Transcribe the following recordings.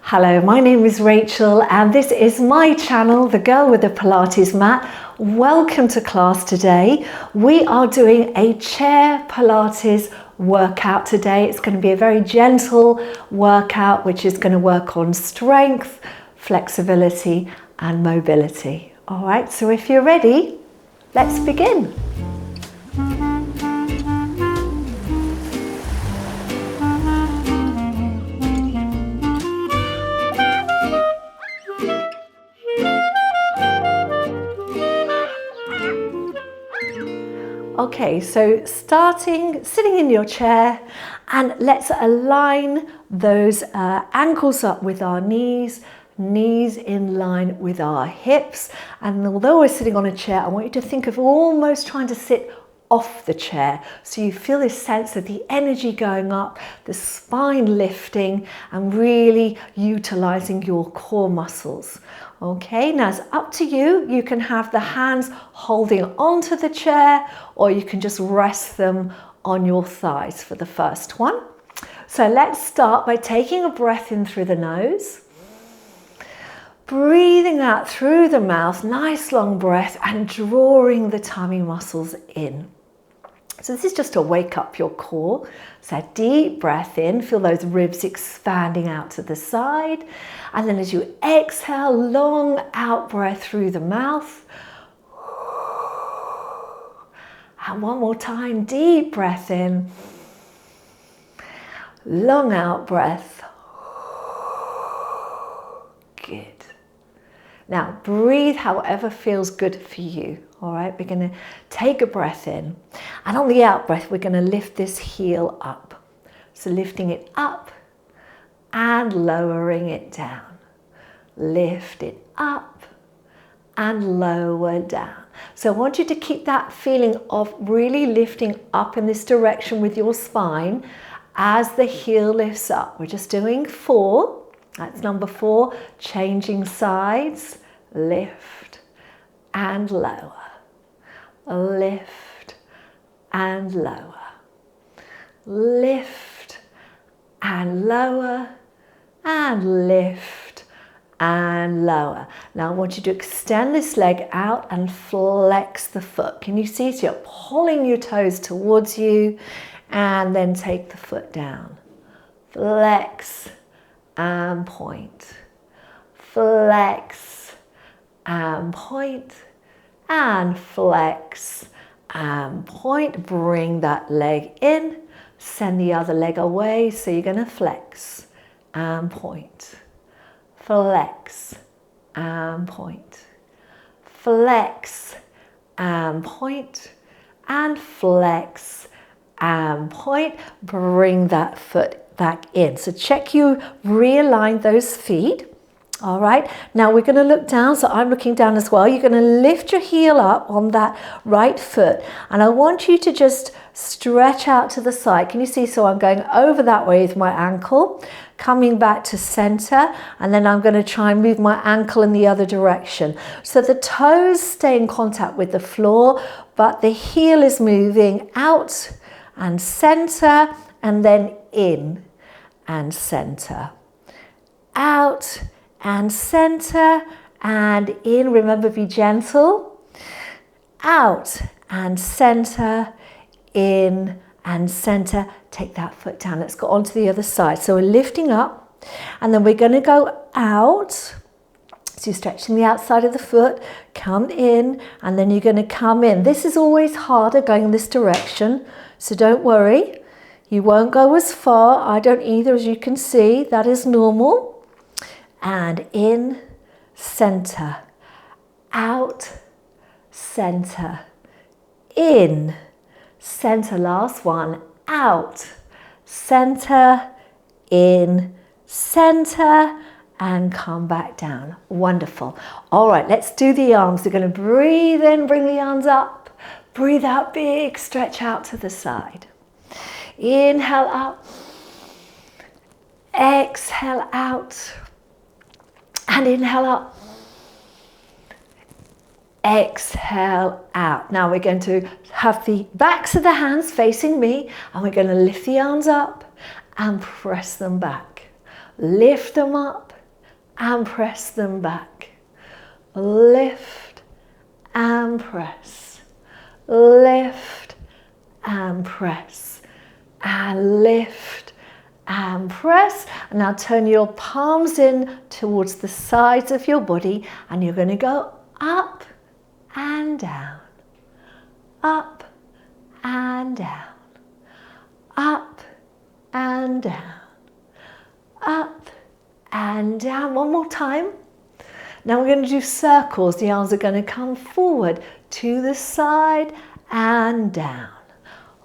Hello, my name is Rachel and this is my channel, The Girl with the Pilates Mat. Welcome to class today. We are doing a chair Pilates workout today. It's going to be a very gentle workout which is going to work on strength, flexibility and mobility. All right, so if you're ready, let's begin. Okay, so sitting in your chair, and let's align those ankles up with our knees in line with our hips. And although we're sitting on a chair, I want you to think of almost trying to sit off the chair. So you feel this sense of the energy going up, the spine lifting, and really utilizing your core muscles. Okay, now it's up to you. You can have the hands holding onto the chair, or you can just rest them on your thighs for the first one. So let's start by taking a breath in through the nose, breathing out through the mouth, nice long breath, and drawing the tummy muscles in. So this is just to wake up your core. So a deep breath in, feel those ribs expanding out to the side. And then as you exhale, long out breath through the mouth. And one more time, deep breath in, long out breath. Good. Now breathe however feels good for you. All right, we're going to take a breath in, and on the out breath, we're going to lift this heel up. So lifting it up and lowering it down. Lift it up and lower down. So I want you to keep that feeling of really lifting up in this direction with your spine as the heel lifts up. We're just doing 4. That's number 4. Changing sides. Lift and lower. Lift and lower. Lift and lower and lift and lower. Now I want you to extend this leg out and flex the foot. Can you see? So you're pulling your toes towards you and then take the foot down. Flex and point. Flex and point. And flex and point. Bring that leg in, send the other leg away. So you're going to flex and point, flex and point, flex and point, and flex and point. Bring that foot back in. So check you realign those feet. All right, now we're going to look down, so I'm looking down as well. You're going to lift your heel up on that right foot, and I want you to just stretch out to the side. Can you see? So I'm going over that way with my ankle, coming back to center, and then I'm going to try and move my ankle in the other direction. So the toes stay in contact with the floor, but the heel is moving out and center, and then in and center, out and center and in. Remember, be gentle. Out and center, in and center. Take that foot down. Let's go on to the other side. So we're lifting up, and then we're going to go out. So you're stretching the outside of the foot, come in, and then you're going to come in. This is always harder going in this direction, so don't worry. You won't go as far. I don't either, as you can see. That is normal. And in, center, out, center, in, center. Last one, out, center, in, center, and come back down. Wonderful. All right, let's do the arms. We're going to breathe in, bring the arms up, breathe out, big stretch out to the side. Inhale up, exhale out. And inhale up, exhale out. Now we're going to have the backs of the hands facing me, and we're going to lift the arms up and press them back. Lift them up and press them back. Lift and press. Lift and press. And lift and press. And now turn your palms in towards the sides of your body, and you're going to go up and down, up and down, up and down, up and down. One more time. Now we're going to do circles. The arms are going to come forward to the side and down,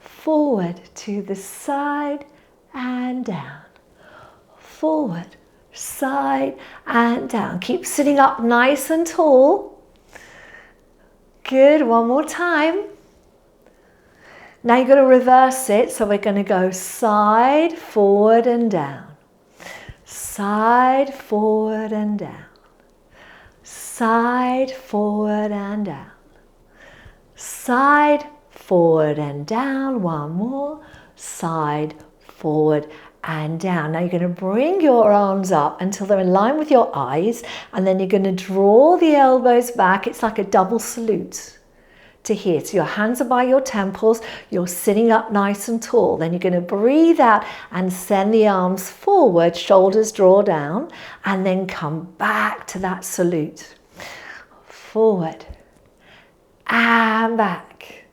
forward to the side and down, forward, side and down. Keep sitting up nice and tall. Good, one more time. Now you're going to reverse it, so we're going to go side, forward and down, side, forward and down, side, forward and down, side, forward and down. One more, side, forward and down. Now you're going to bring your arms up until they're in line with your eyes, and then you're going to draw the elbows back. It's like a double salute to here. So your hands are by your temples, you're sitting up nice and tall. Then you're going to breathe out and send the arms forward, shoulders draw down, and then come back to that salute. Forward and back,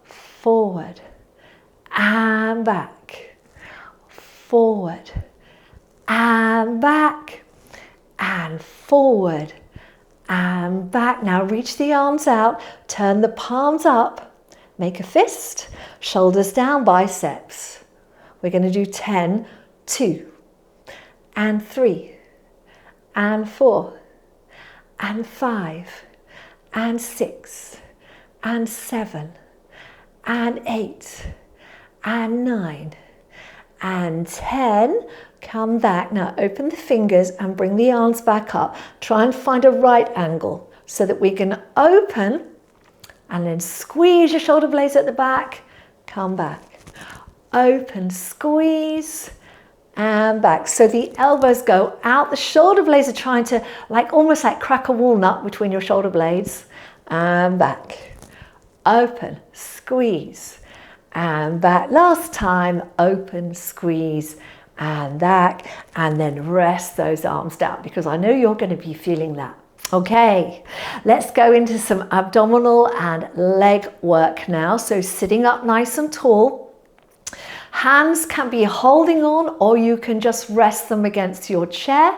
forward and back, forward and back, and forward and back. Now reach the arms out, turn the palms up, make a fist, shoulders down, biceps. We're going to do 10, 2, and 3, and 4, and 5, and 6, and 7, and 8, and 9, and 10. Come back. Now open the fingers and bring the arms back up. Try and find a right angle so that we can open, and then squeeze your shoulder blades at the back. Come back. Open, squeeze, and back. So the elbows go out. The shoulder blades are trying to almost like crack a walnut between your shoulder blades. And back. Open, squeeze, and back. Last time, open, squeeze, and back, and then rest those arms down, because I know you're going to be feeling that. Okay, let's go into some abdominal and leg work now. So sitting up nice and tall. Hands can be holding on, or you can just rest them against your chair.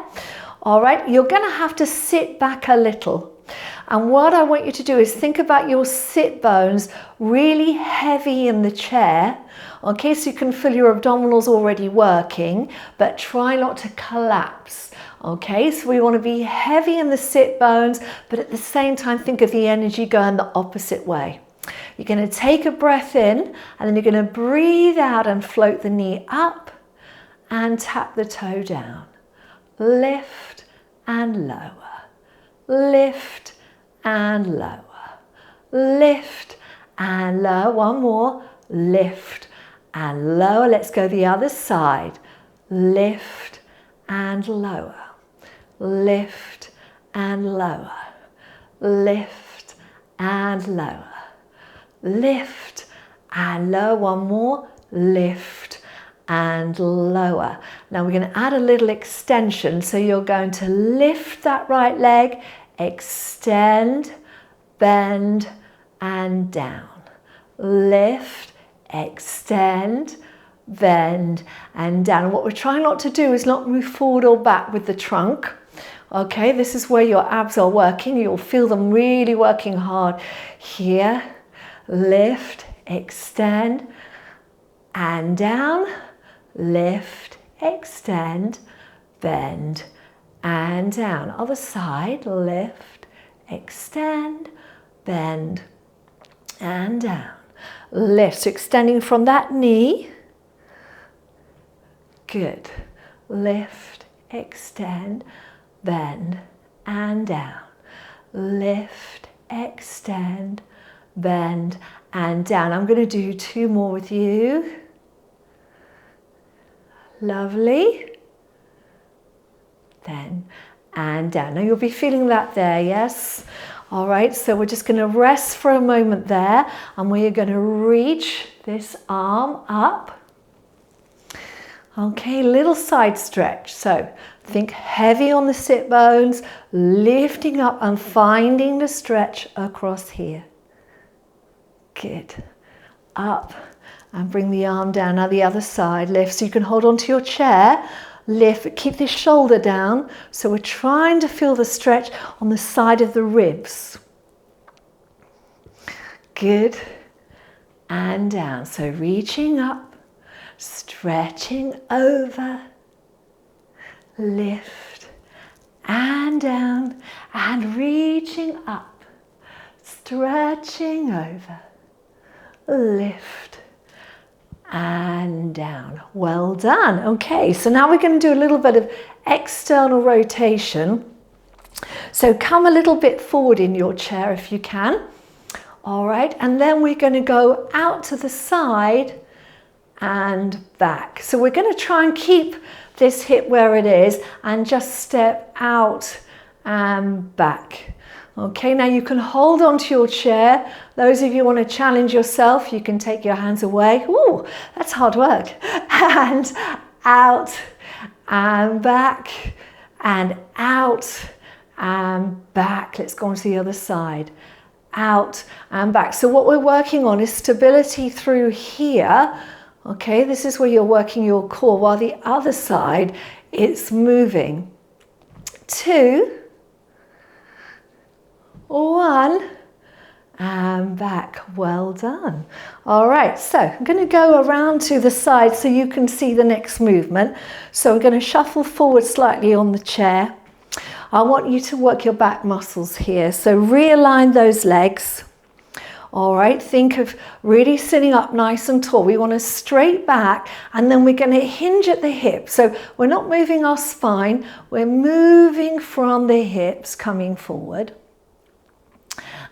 All right, you're going to have to sit back a little. And what I want you to do is think about your sit bones really heavy in the chair. Okay, so you can feel your abdominals already working, but try not to collapse. Okay, so we want to be heavy in the sit bones, but at the same time, think of the energy going the opposite way. You're going to take a breath in, and then you're going to breathe out and float the knee up and tap the toe down. Lift and lower. Lift and lower. Lift and lower. One more. Lift and lower. Let's go the other side. Lift and lower. Lift and lower. Lift and lower. Lift and lower. One more. Lift and lower. Now we're going to add a little extension. So you're going to lift that right leg, extend, bend, and down. Lift, extend, bend, and down. And what we're trying not to do is not move forward or back with the trunk. Okay, this is where your abs are working. You'll feel them really working hard here. Lift, extend, and down. Lift, extend, bend, and down. Other side. Lift, extend, bend, and down. Lift, so extending from that knee. Good. Lift, extend, bend, and down. Lift, extend, bend, and down. I'm going to do 2 more with you. Lovely. Then, and down. Now you'll be feeling that there, yes? All right, so we're just going to rest for a moment there, and we're going to reach this arm up. Okay, little side stretch. So think heavy on the sit bones, lifting up and finding the stretch across here. Good. Up and bring the arm down. Now the other side, lift so you can hold onto your chair. Lift, keep this shoulder down. So we're trying to feel the stretch on the side of the ribs. Good. And down. So reaching up, stretching over, lift and down, and reaching up, stretching over, lift and down. Well done. Okay, so now we're going to do a little bit of external rotation. So come a little bit forward in your chair if you can. All right, and then we're going to go out to the side and back. So we're going to try and keep this hip where it is and just step out and back. Okay, now you can hold onto your chair. Those of you who want to challenge yourself, you can take your hands away. Ooh, that's hard work. And out and back and out and back. Let's go on to the other side. Out and back. So what we're working on is stability through here. Okay, this is where you're working your core, while the other side, it's moving. 2, 1, and back. Well done. All right, so I'm going to go around to the side so you can see the next movement. So I'm going to shuffle forward slightly on the chair. I want you to work your back muscles here. So realign those legs. All right, think of really sitting up nice and tall. We want a straight back, and then we're going to hinge at the hip. So we're not moving our spine, we're moving from the hips, coming forward.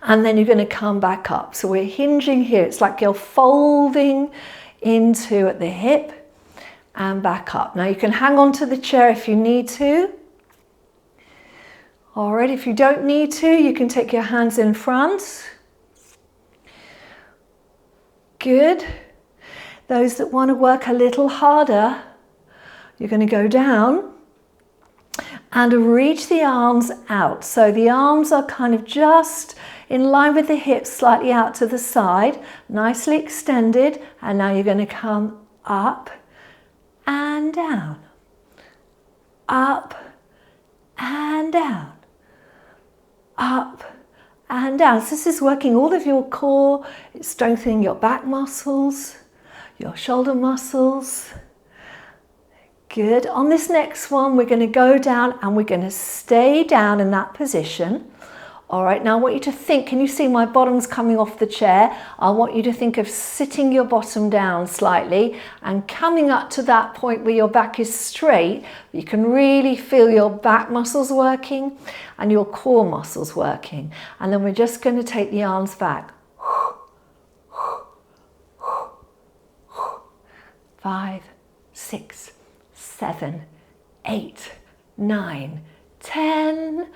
And then you're going to come back up. So we're hinging here. It's like you're folding into at the hip and back up. Now you can hang on to the chair if you need to. All right, if you don't need to, you can take your hands in front. Good. Those that want to work a little harder, you're going to go down and reach the arms out. So the arms are kind of just in line with the hips, slightly out to the side, nicely extended. And now you're going to come up and down, up and down, up and down. So this is working all of your core. It's strengthening your back muscles, your shoulder muscles. Good. On this next one, we're going to go down and we're going to stay down in that position. All right, now I want you to think, can you see my bottom's coming off the chair? I want you to think of sitting your bottom down slightly and coming up to that point where your back is straight. You can really feel your back muscles working and your core muscles working. And then we're just going to take the arms back. 5, 6, 7, 8, 9, 10.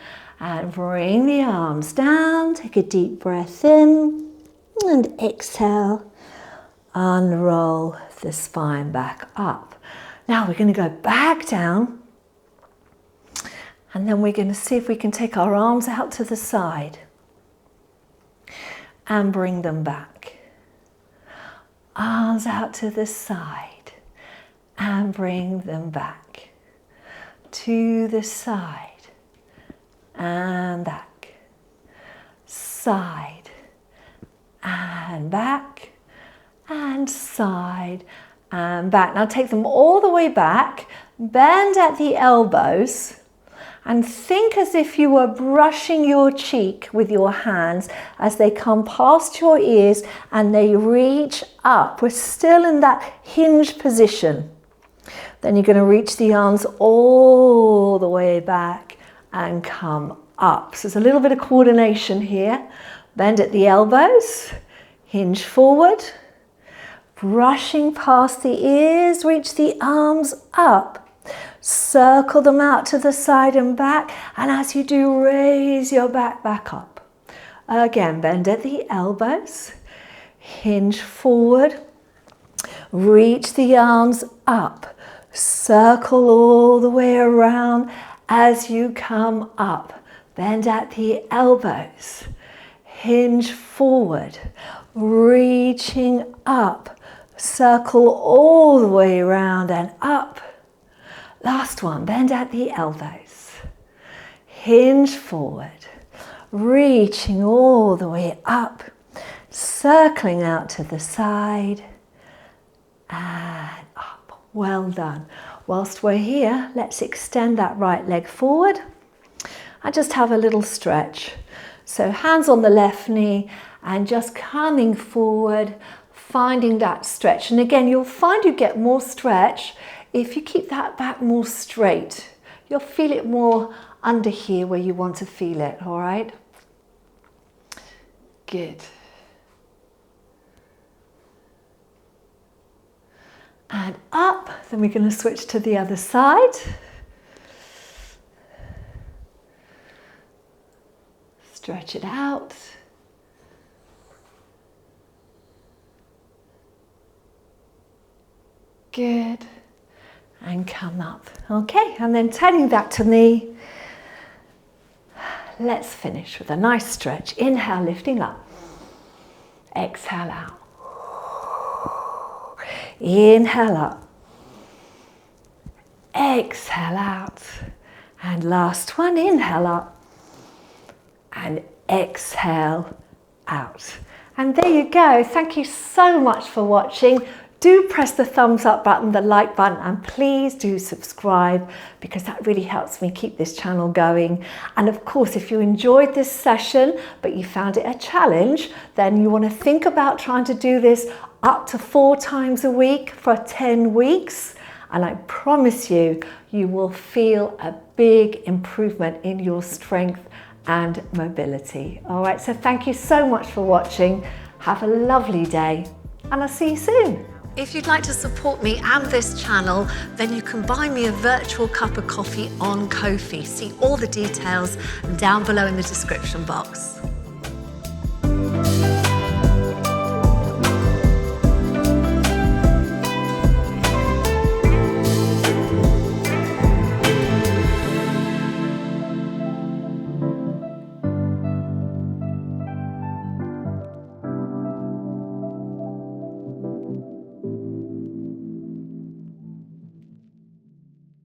And bring the arms down, take a deep breath in and exhale. Unroll the spine back up. Now we're going to go back down and then we're going to see if we can take our arms out to the side and bring them back. Arms out to the side and bring them back to the side. And back, side, and back, and side, and back. Now take them all the way back, bend at the elbows, and think as if you were brushing your cheek with your hands as they come past your ears and they reach up. We're still in that hinge position. Then you're going to reach the arms all the way back and come up. So there's a little bit of coordination here. Bend at the elbows, hinge forward, brushing past the ears, reach the arms up Circle them out to the side and back. And as you do, raise your back up. Again, bend at the elbows. Hinge forward. Reach the arms up. Circle all the way around as you come up. Bend at the elbows. Hinge forward. Reaching up. Circle all the way around and up. Last one, bend at the elbows. Hinge forward. Reaching all the way up. Circling out to the side. And up. Well done. Whilst we're here, let's extend that right leg forward. And just have a little stretch. So hands on the left knee and just coming forward, finding that stretch. And again, you'll find you get more stretch if you keep that back more straight. You'll feel it more under here where you want to feel it, all right? Good. And up, then we're going to switch to the other side. Stretch it out. Good. And come up. Okay, and then turning back to me. Let's finish with a nice stretch. Inhale, lifting up. Exhale out. Inhale up. Exhale out. And last one, inhale up. And exhale out. And there you go. Thank you so much for watching. Do press the thumbs up button, the like button, and please do subscribe because that really helps me keep this channel going. And of course, if you enjoyed this session, but you found it a challenge, then you want to think about trying to do this up to 4 times a week for 10 weeks. And I promise you, you will feel a big improvement in your strength and mobility. All right, so thank you so much for watching. Have a lovely day, and I'll see you soon. If you'd like to support me and this channel, then you can buy me a virtual cup of coffee on Ko-fi. See all the details down below in the description box.